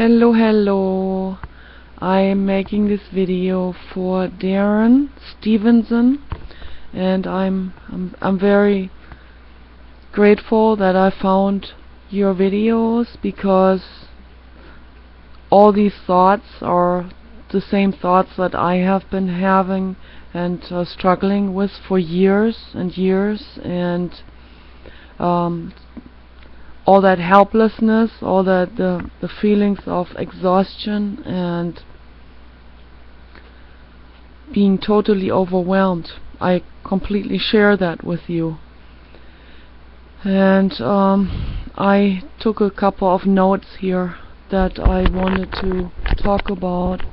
Hello. I'm making this video for Darren Stevenson, and I'm very grateful that I found your videos, because all these thoughts are the same thoughts that I have been having and struggling with for years and years, and all that helplessness, all that the feelings of exhaustion and being totally overwhelmed. I completely share that with you. And I took a couple of notes here that I wanted to talk about.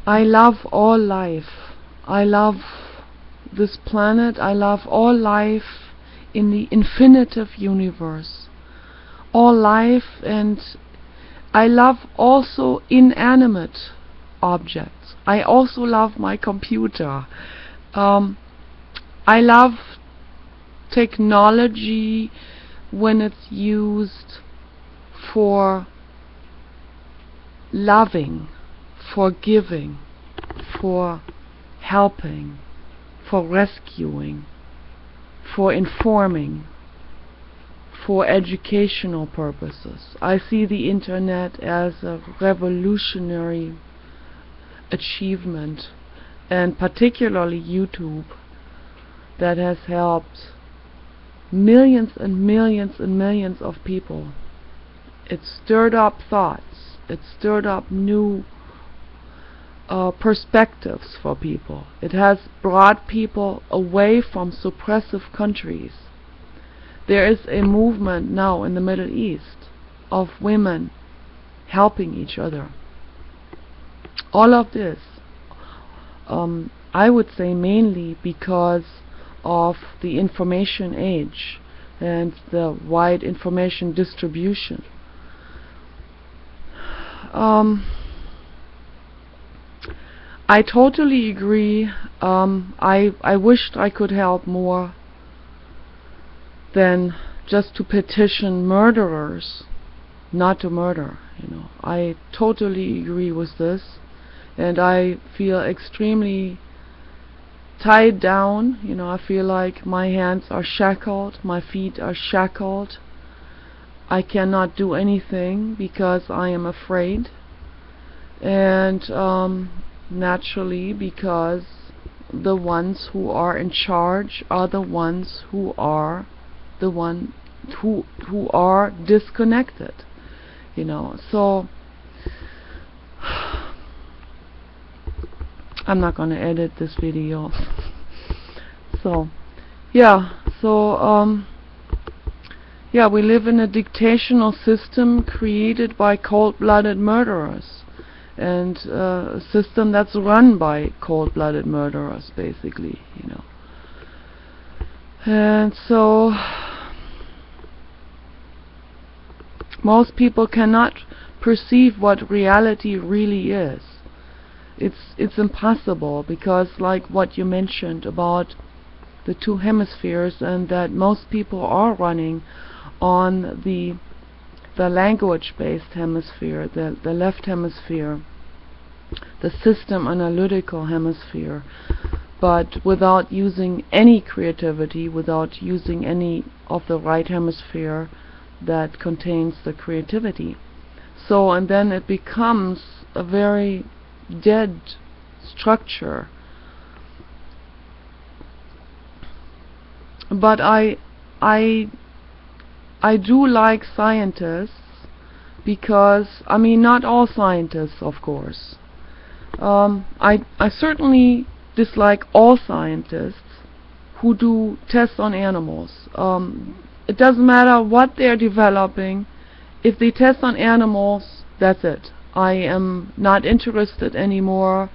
I love all life. I love this planet. I love all life in the infinitive universe. All life, and I love also inanimate objects. I also love my computer. I love technology when it's used for loving, for giving, for helping, for rescuing, for informing, for educational purposes. I see the internet as a revolutionary achievement, and particularly YouTube, that has helped millions and millions and millions of people. It stirred up thoughts. It stirred up new perspectives for people. It has brought people away from suppressive countries. There is a movement now in the Middle East of women helping each other. All of this, I would say mainly because of the information age and the wide information distribution. I totally agree. I wished I could help more than just to petition murderers not to murder. I totally agree with this, and I feel extremely tied down. I feel like my hands are shackled, my feet are shackled. I cannot do anything because I am afraid, and naturally because the ones who are in charge are the ones who are disconnected. So I'm not going to edit this video. So we live in a dictational system created by cold-blooded murderers, and a system that's run by cold-blooded murderers, basically. And so most people cannot perceive what reality really is. It's impossible, because like what you mentioned about the two hemispheres, and that most people are running on the language-based hemisphere, the left hemisphere, the system analytical hemisphere, but without using any creativity, without using any of the right hemisphere that contains the creativity. So, and then it becomes a very dead structure. But I do like scientists, because not all scientists, of course. I certainly dislike all scientists who do tests on animals. It doesn't matter what they're developing. If they test on animals, that's it. I am not interested anymore.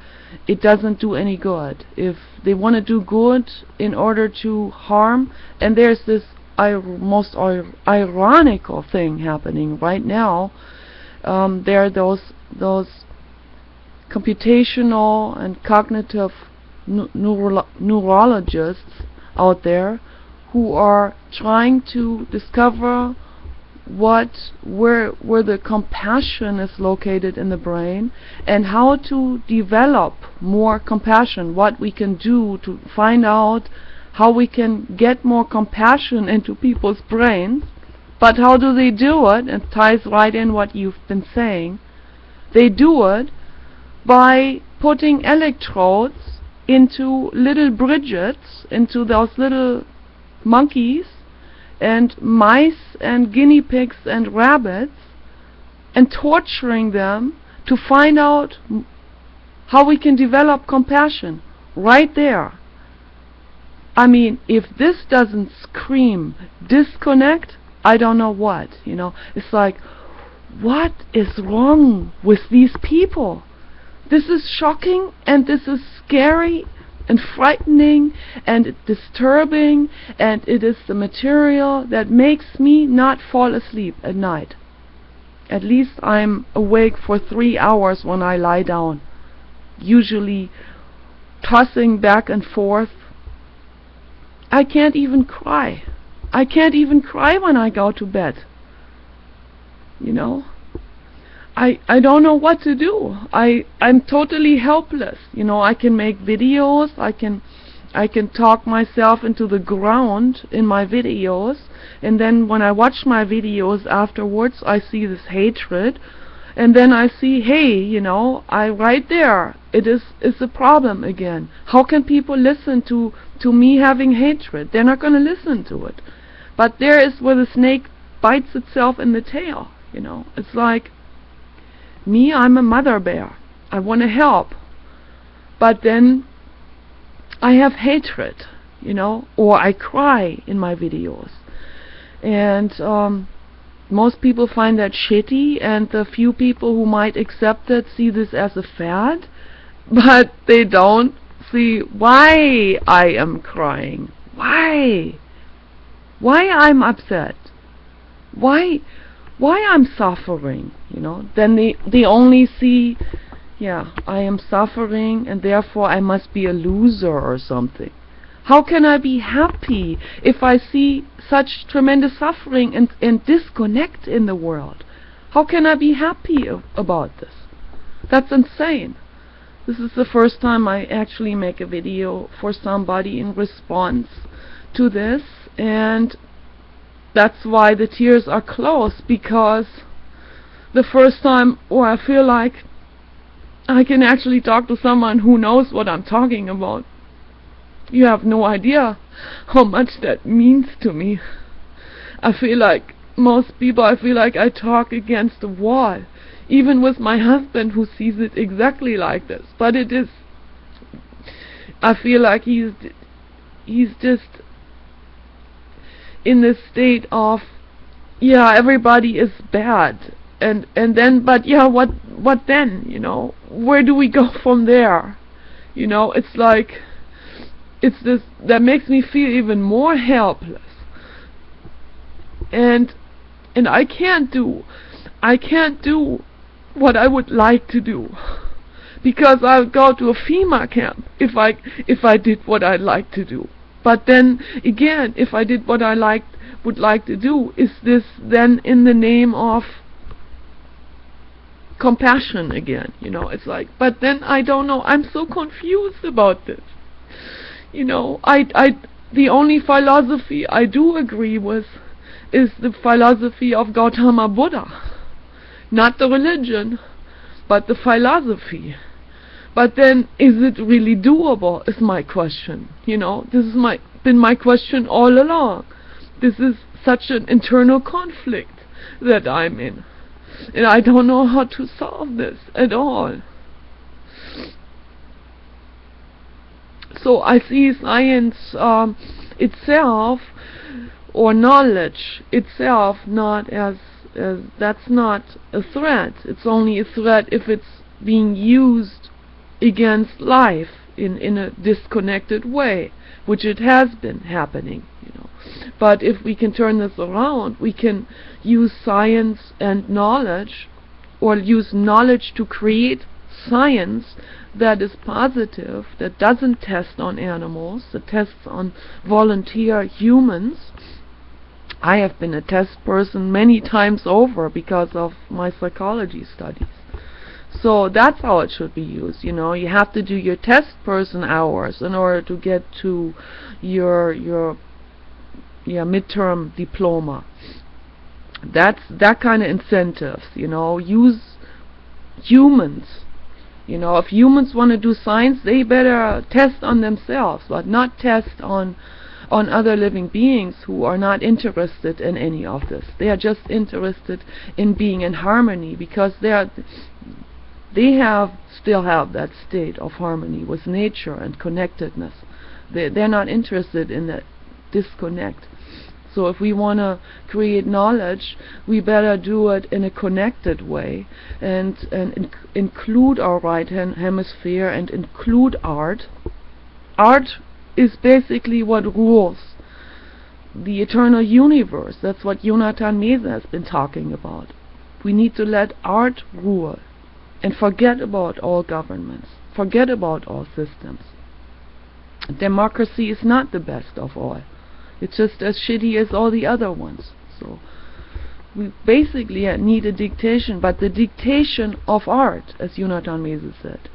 It doesn't do any good. If they want to do good in order to harm, and there's this most ironical thing happening right now. There are those computational and cognitive neurologists out there who are trying to discover where the compassion is located in the brain, and how to develop more compassion, what we can do to find out how we can get more compassion into people's brains. But how do they do it? It ties right in what you've been saying. They do it by putting electrodes into little Bridgets, into those little monkeys and mice and guinea pigs and rabbits, and torturing them to find out how we can develop compassion right there. I mean, if this doesn't scream disconnect, I don't know what, you know. It's like, what is wrong with these people? This is shocking, and this is scary and frightening and disturbing, and it is the material that makes me not fall asleep at night. At least I'm awake for 3 hours when I lie down, usually tossing back and forth. I can't even cry. I can't even cry when I go to bed. You know? I don't know what to do. I'm totally helpless. You know, I can make videos, I can talk myself into the ground in my videos, and then when I watch my videos afterwards, I see this hatred, and then I see, hey, you know, right there, it's a problem again. How can people listen to me having hatred? They're not going to listen to it. But there is where the snake bites itself in the tail, you know. It's like, me, I'm a mother bear. I want to help. But then I have hatred, you know, or I cry in my videos. And most people find that shitty, and the few people who might accept it see this as a fad, but they don't see why I am crying. Why I'm upset. Why I'm suffering, you know. Then they only see, yeah, I am suffering, and therefore I must be a loser or something. How can I be happy if I see such tremendous suffering and disconnect in the world? How can I be happy about this? That's insane. This is the first time I actually make a video for somebody in response to this, and that's why the tears are close, because the first time where I feel like I can actually talk to someone who knows what I'm talking about. You have no idea how much that means to me. I feel like most people, I feel like I talk against a wall, even with my husband, who sees it exactly like this. But it is, I feel like he's just in this state of, yeah, everybody is bad, and then, but yeah, what then, you know? Where do we go from there? You know, it's like, it's this that makes me feel even more helpless, and I can't do what I would like to do, because I would go to a FEMA camp if I did what I'd like to do. But then again, if I did what I would like to do, is this then in the name of compassion again? You know, it's like, but then I don't know. I'm so confused about this. You know, the only philosophy I do agree with is the philosophy of Gautama Buddha, not the religion, but the philosophy. But then, is it really doable, is my question. You know, this is been my question all along. This is such an internal conflict that I'm in, and I don't know how to solve this at all. So I see science itself, or knowledge itself, not as that's not a threat. It's only a threat if it's being used against life in a disconnected way, which it has been happening, you know. But if we can turn this around, we can use science and knowledge, or use knowledge to create science that is positive, that doesn't test on animals, that tests on volunteer humans, I have been a test person many times over because of my psychology studies. So that's how it should be used. You know, you have to do your test person hours in order to get to your midterm diploma. That's that kind of incentives. You know, use humans. You know, if humans want to do science, they better test on themselves, but not test on other living beings who are not interested in any of this. They are just interested in being in harmony, because they still have that state of harmony with nature and connectedness. They're not interested in that disconnect. So if we want to create knowledge, we better do it in a connected way, and include our right hemisphere and include art. Art is basically what rules the eternal universe. That's what Jonathan Mese has been talking about. We need to let art rule and forget about all governments, forget about all systems. Democracy is not the best of all. It's just as shitty as all the other ones. So we basically need a dictation, but the dictation of art, as Jonathan Mese said.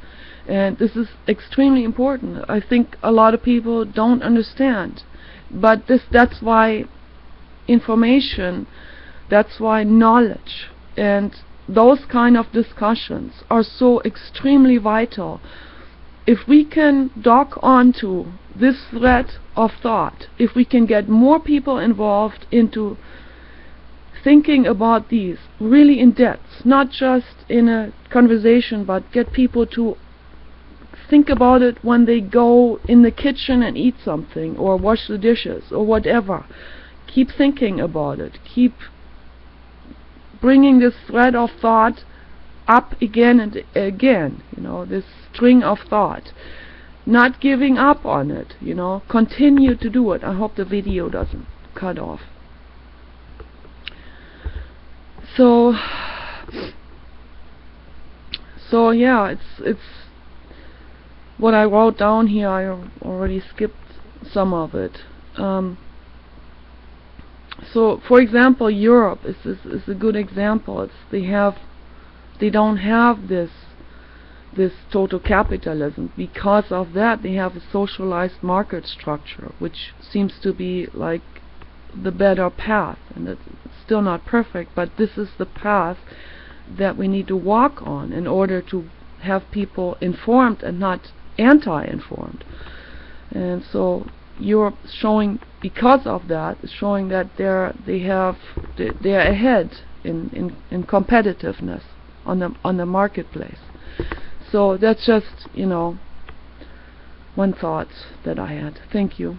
And this is extremely important. I think a lot of people don't understand. But that's why information, that's why knowledge and those kind of discussions are so extremely vital. If we can dock onto this thread of thought, if we can get more people involved into thinking about these really in depth, not just in a conversation, but get people to think about it when they go in the kitchen and eat something, or wash the dishes, or whatever. Keep thinking about it. Keep bringing this thread of thought up again and again, you know, this string of thought. Not giving up on it, you know. Continue to do it. I hope the video doesn't cut off. So yeah, it's what I wrote down here. I already skipped some of it. So, for example, Europe is a good example. They don't have this total capitalism. Because of that, they have a socialized market structure, which seems to be like the better path. And it's still not perfect, but this is the path that we need to walk on in order to have people informed and not anti-informed. And so Europe showing, because of that, is showing that they're ahead in competitiveness on the marketplace. So that's just, you know, one thought that I had. Thank you.